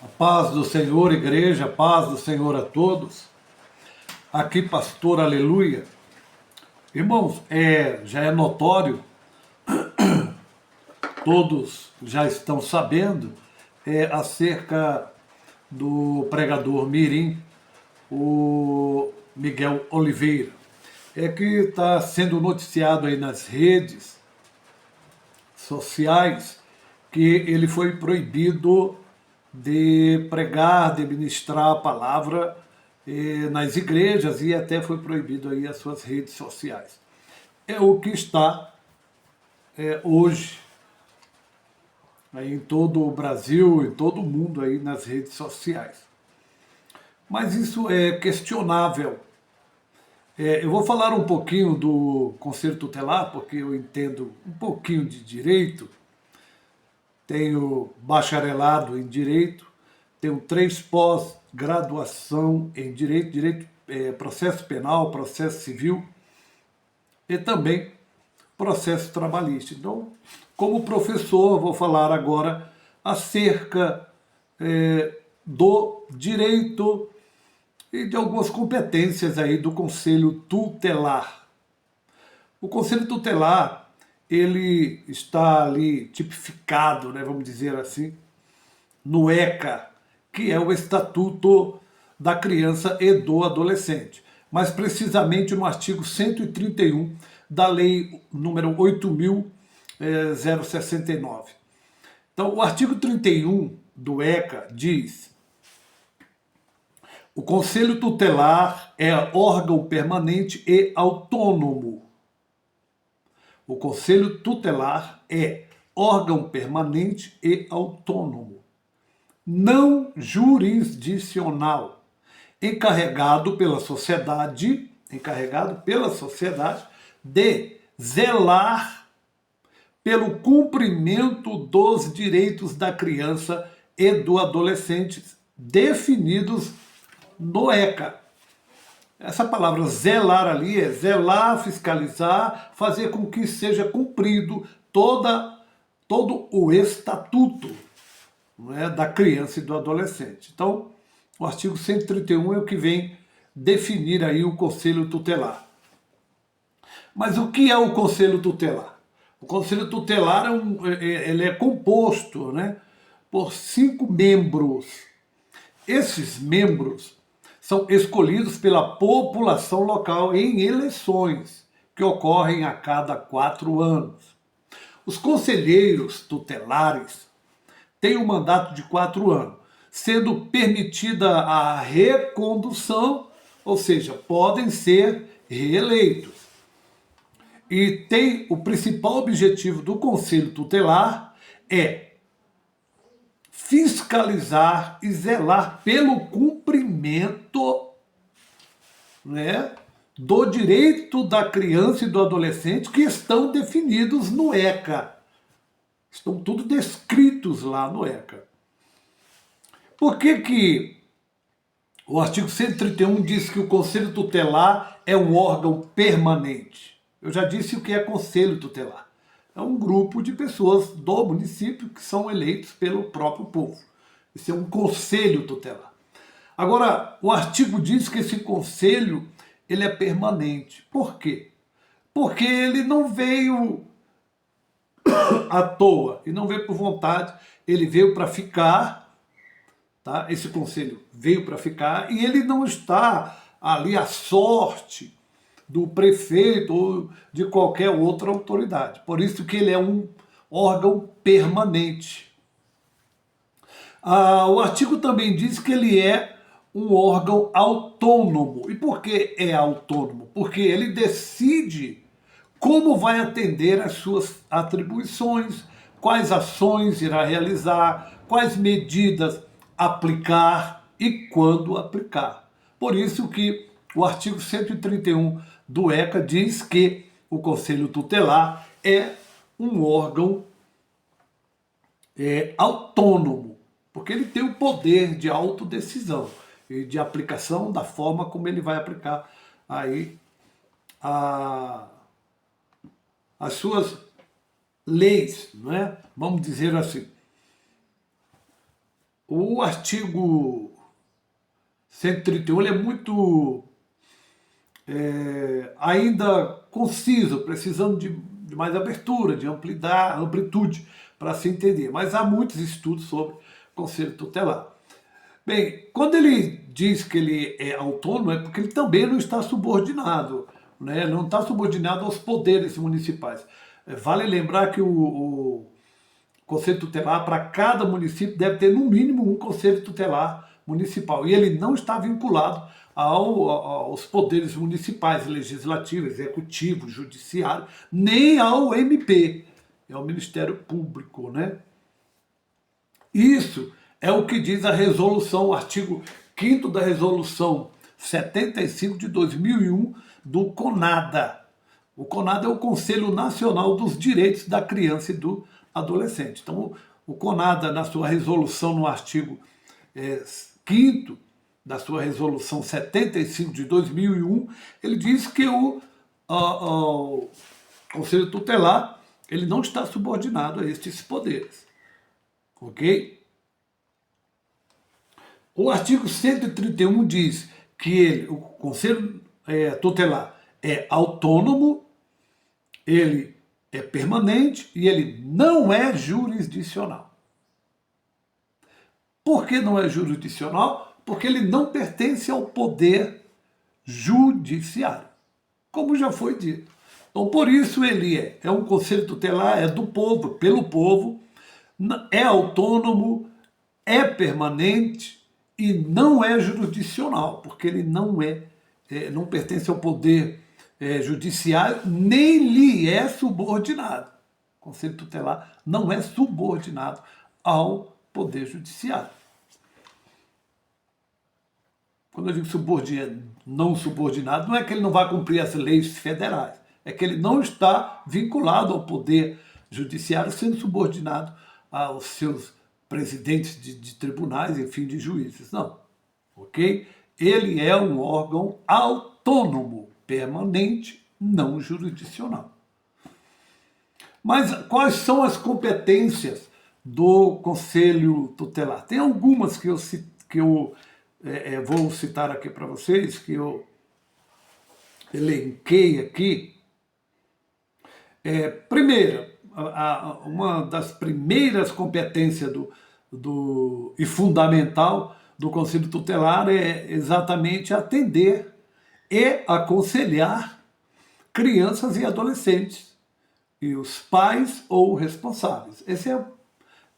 A paz do Senhor, igreja, a paz do Senhor a todos. Aqui, pastor Aleluia. Irmãos, já é notório, todos já estão sabendo, acerca do pregador Mirim, o Miguel Oliveira. É que está sendo noticiado aí nas redes sociais que ele foi proibido de pregar, de ministrar a palavra nas igrejas e até foi proibido aí as suas redes sociais. É o que está hoje aí em todo o Brasil, em todo o mundo aí nas redes sociais. Mas isso é questionável. Eu vou falar um pouquinho do Conselho Tutelar, porque eu entendo um pouquinho de direito. Tenho bacharelado em Direito, tenho 3 pós-graduação em Direito, processo penal, processo civil e também processo trabalhista. Então, como professor, vou falar agora acerca do direito e de algumas competências aí do Conselho Tutelar. O Conselho Tutelar, ele está ali tipificado, né, vamos dizer assim, no ECA, que é o Estatuto da Criança e do Adolescente, mais precisamente no artigo 131 da Lei número 8.069. Então, o artigo 31 do ECA diz: o Conselho Tutelar é órgão permanente e autônomo. O Conselho Tutelar é órgão permanente e autônomo, não jurisdicional, encarregado pela sociedade de zelar pelo cumprimento dos direitos da criança e do adolescente definidos no ECA. Essa palavra zelar ali é zelar, fiscalizar, fazer com que seja cumprido todo o estatuto, não é, da criança e do adolescente. Então, o artigo 131 é o que vem definir aí o Conselho Tutelar. Mas o que é o Conselho Tutelar? O Conselho Tutelar ele é composto, né, por 5 membros. Esses membros são escolhidos pela população local em eleições, que ocorrem a cada 4 anos. Os conselheiros tutelares têm um mandato de 4 anos, sendo permitida a recondução, ou seja, podem ser reeleitos. E tem o principal objetivo do Conselho Tutelar é fiscalizar e zelar pelo cumprimento, né, do direito da criança e do adolescente que estão definidos no ECA. Estão tudo descritos lá no ECA. Por que o artigo 131 diz que o Conselho Tutelar é um órgão permanente? Eu já disse o que é Conselho Tutelar. É um grupo de pessoas do município que são eleitos pelo próprio povo. Isso é um Conselho Tutelar. Agora, o artigo diz que esse conselho ele é permanente. Por quê? Porque ele não veio à toa e não veio por vontade, ele veio para ficar. Tá? Esse conselho veio para ficar e ele não está ali à sorte do prefeito ou de qualquer outra autoridade. Por isso que ele é um órgão permanente. O artigo também diz que ele é um órgão autônomo. E por que é autônomo? Porque ele decide como vai atender às suas atribuições, quais ações irá realizar, quais medidas aplicar e quando aplicar. Por isso que o artigo 131 do ECA diz que o Conselho Tutelar é um órgão autônomo, porque ele tem o poder de autodecisão e de aplicação da forma como ele vai aplicar aí as suas leis, não é? Vamos dizer assim. O artigo 131 ele é muito ainda conciso, precisando de mais abertura, de amplitude para se entender. Mas há muitos estudos sobre conselho tutelar. Bem, quando ele diz que ele é autônomo, é porque ele também não está subordinado, né? Não está subordinado aos poderes municipais. Vale lembrar que o conselho tutelar, para cada município, deve ter no mínimo um conselho tutelar municipal. E ele não está vinculado aos poderes municipais, legislativo, executivo, judiciário, nem ao MP, é o Ministério Público, né? Isso é o que diz a resolução, o artigo 5º da resolução 75 de 2001 do CONADA. O CONADA é o Conselho Nacional dos Direitos da Criança e do Adolescente. Então, o CONADA, na sua resolução, no artigo 5º da sua resolução 75 de 2001, ele diz que o Conselho Tutelar ele não está subordinado a estes poderes. Ok? O artigo 131 diz que o Conselho Tutelar é autônomo, ele é permanente e ele não é jurisdicional. Por que não é jurisdicional? Porque ele não pertence ao poder judiciário, como já foi dito. Então, por isso ele é um conselho tutelar, é do povo, pelo povo, é autônomo, é permanente e não é jurisdicional, porque ele não pertence ao poder judiciário, nem lhe é subordinado. O conselho tutelar não é subordinado ao poder judiciário. Quando eu digo não subordinado, não é que ele não vai cumprir as leis federais, é que ele não está vinculado ao poder judiciário, sendo subordinado aos seus presidentes de tribunais, enfim, de juízes. Não, ok? Ele é um órgão autônomo, permanente, não jurisdicional. Mas quais são as competências do Conselho Tutelar? Tem algumas que eu vou citar aqui para vocês, que eu elenquei aqui. Primeira, uma das primeiras competências e fundamental do Conselho Tutelar é exatamente atender e aconselhar crianças e adolescentes e os pais ou responsáveis. Esse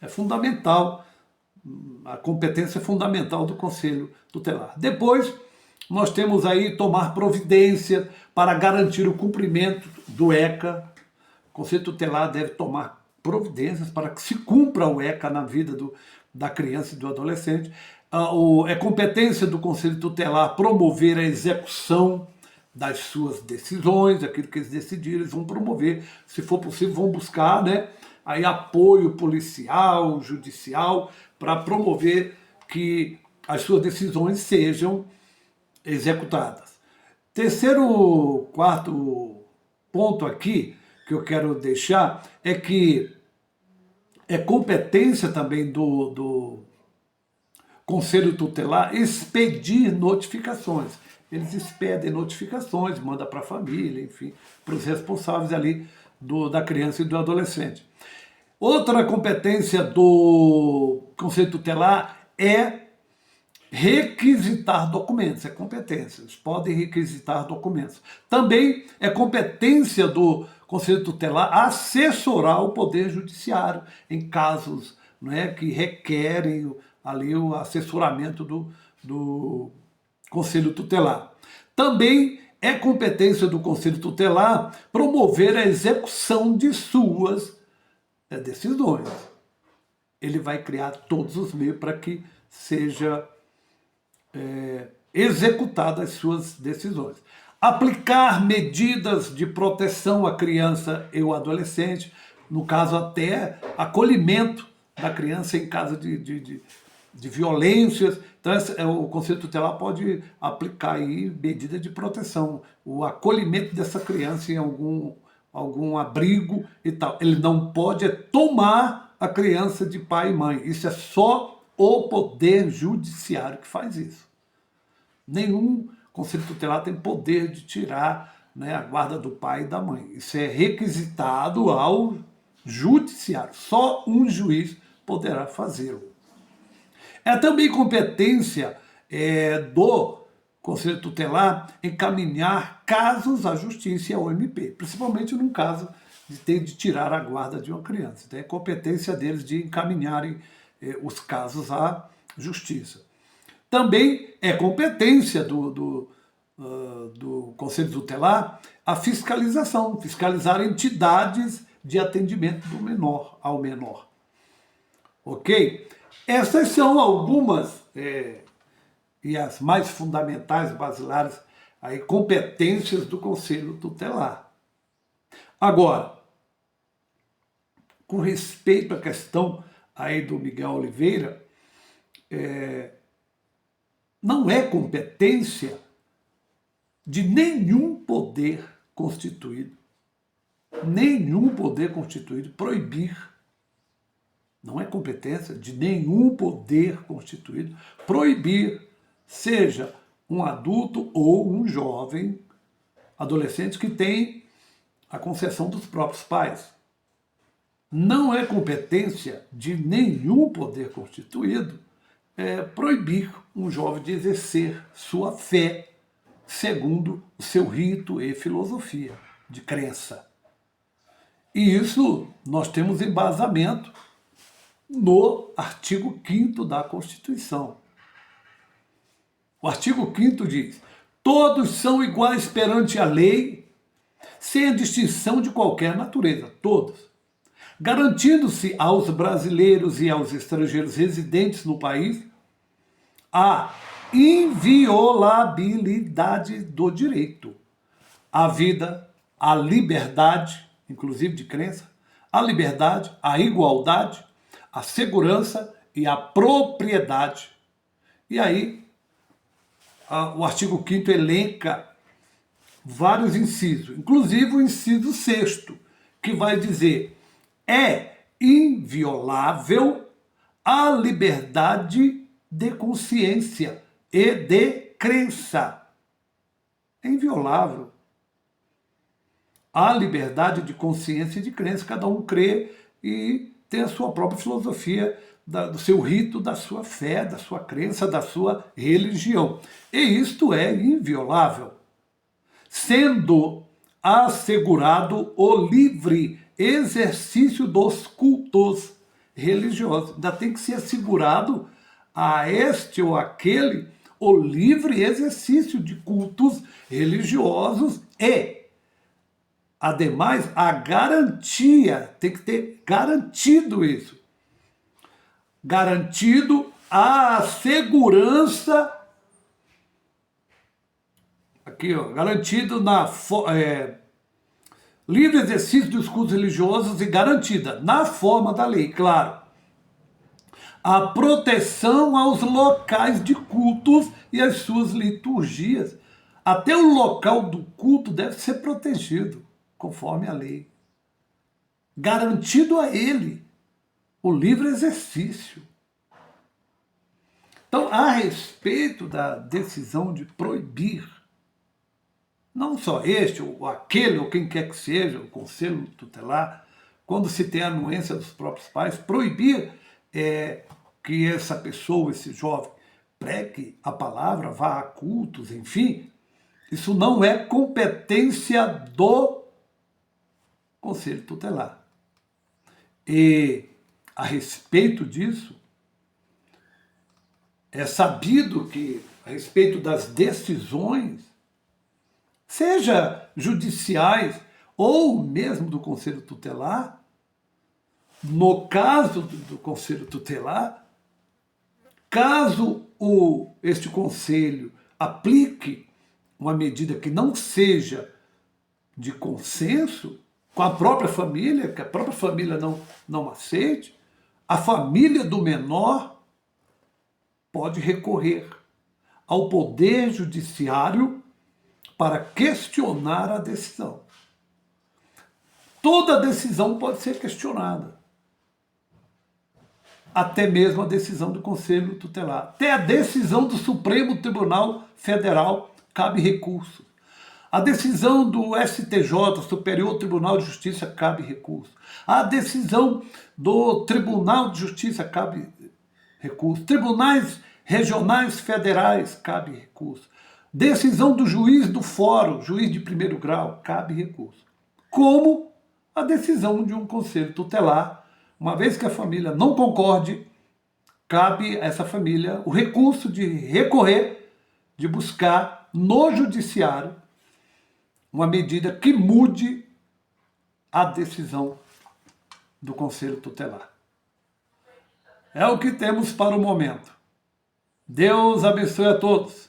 é fundamental, a competência fundamental do Conselho Tutelar. Depois, nós temos aí tomar providência para garantir o cumprimento do ECA. O Conselho Tutelar deve tomar providências para que se cumpra o ECA na vida da criança e do adolescente. É competência do Conselho Tutelar promover a execução das suas decisões, aquilo que eles decidirem, eles vão promover, se for possível, vão buscar, né, aí apoio policial, judicial, para promover que as suas decisões sejam executadas. Quarto ponto aqui que eu quero deixar é que é competência também do Conselho Tutelar expedir notificações. Eles expedem notificações, manda para a família, enfim, para os responsáveis ali da criança e do adolescente. Outra competência do Conselho Tutelar é requisitar documentos, é competência, eles podem requisitar documentos. Também é competência do Conselho Tutelar assessorar o Poder Judiciário em casos, né, que requerem ali o assessoramento do Conselho Tutelar. Também é competência do Conselho Tutelar promover a execução de suas decisões. Ele vai criar todos os meios para que seja executadas as suas decisões. Aplicar medidas de proteção à criança e ao adolescente, no caso até acolhimento da criança em caso de violências. Então o Conselho Tutelar pode aplicar aí medida de proteção, o acolhimento dessa criança em algum abrigo e tal. Ele não pode tomar a criança de pai e mãe. Isso é só o Poder Judiciário que faz isso. Nenhum conselho tutelar tem poder de tirar, né, a guarda do pai e da mãe. Isso é requisitado ao Judiciário. Só um juiz poderá fazê-lo. É também competência do Conselho Tutelar encaminhar casos à Justiça e ao MP, principalmente num caso de ter de tirar a guarda de uma criança. Então é competência deles de encaminharem os casos à Justiça. Também é competência do Conselho Tutelar a fiscalização, fiscalizar entidades de atendimento do menor ao menor. Ok? Essas são algumas, e as mais fundamentais, basilares, aí, competências do Conselho Tutelar. Agora, com respeito à questão aí do Miguel Oliveira, não é competência de nenhum poder constituído proibir. Não é competência de nenhum poder constituído proibir, seja um adulto ou um jovem adolescente que tem a concessão dos próprios pais. Não é competência de nenhum poder constituído proibir um jovem de exercer sua fé segundo o seu rito e filosofia de crença. E isso nós temos embasamento no artigo 5º da Constituição. O artigo 5º diz: todos são iguais perante a lei, sem a distinção de qualquer natureza, todos, garantindo-se aos brasileiros e aos estrangeiros residentes no país a inviolabilidade do direito à vida, à liberdade, inclusive de crença, à liberdade, à igualdade, à segurança e à propriedade. E aí, o artigo 5º elenca vários incisos, inclusive o inciso 6º, que vai dizer: é inviolável a liberdade de consciência e de crença. É inviolável a liberdade de consciência e de crença. Cada um crê e tem a sua própria filosofia, do seu rito, da sua fé, da sua crença, da sua religião. E isto é inviolável, sendo assegurado o livre exercício dos cultos religiosos. Ainda tem que ser assegurado a este ou aquele o livre exercício de cultos religiosos e, ademais, a garantia, tem que ter garantido isso. Garantido a segurança, aqui ó, garantido na livre exercício dos cultos religiosos e garantida na forma da lei, claro, a proteção aos locais de cultos e às suas liturgias. Até o local do culto deve ser protegido, conforme a lei. Garantido a ele o livre exercício. Então, a respeito da decisão de proibir, não só este, ou aquele, ou quem quer que seja, o conselho tutelar, quando se tem a anuência dos próprios pais, proibir que essa pessoa, esse jovem, pregue a palavra, vá a cultos, enfim, isso não é competência do conselho tutelar. E, a respeito disso, é sabido que, a respeito das decisões, seja judiciais ou mesmo do Conselho Tutelar, no caso do Conselho Tutelar, caso este Conselho aplique uma medida que não seja de consenso com a própria família, que a própria família não aceite, a família do menor pode recorrer ao Poder Judiciário para questionar a decisão. Toda decisão pode ser questionada. até mesmo a decisão do Conselho Tutelar. Até a decisão do Supremo Tribunal Federal cabe recurso. A decisão do STJ, Superior Tribunal de Justiça, cabe recurso. A decisão do Tribunal de Justiça cabe recurso. Tribunais regionais federais, cabe recurso. Decisão do juiz do fórum, juiz de primeiro grau, cabe recurso. Como a decisão de um conselho tutelar, uma vez que a família não concorde, cabe a essa família o recurso de recorrer, de buscar no judiciário uma medida que mude a decisão do conselho tutelar. É o que temos para o momento. Deus abençoe a todos.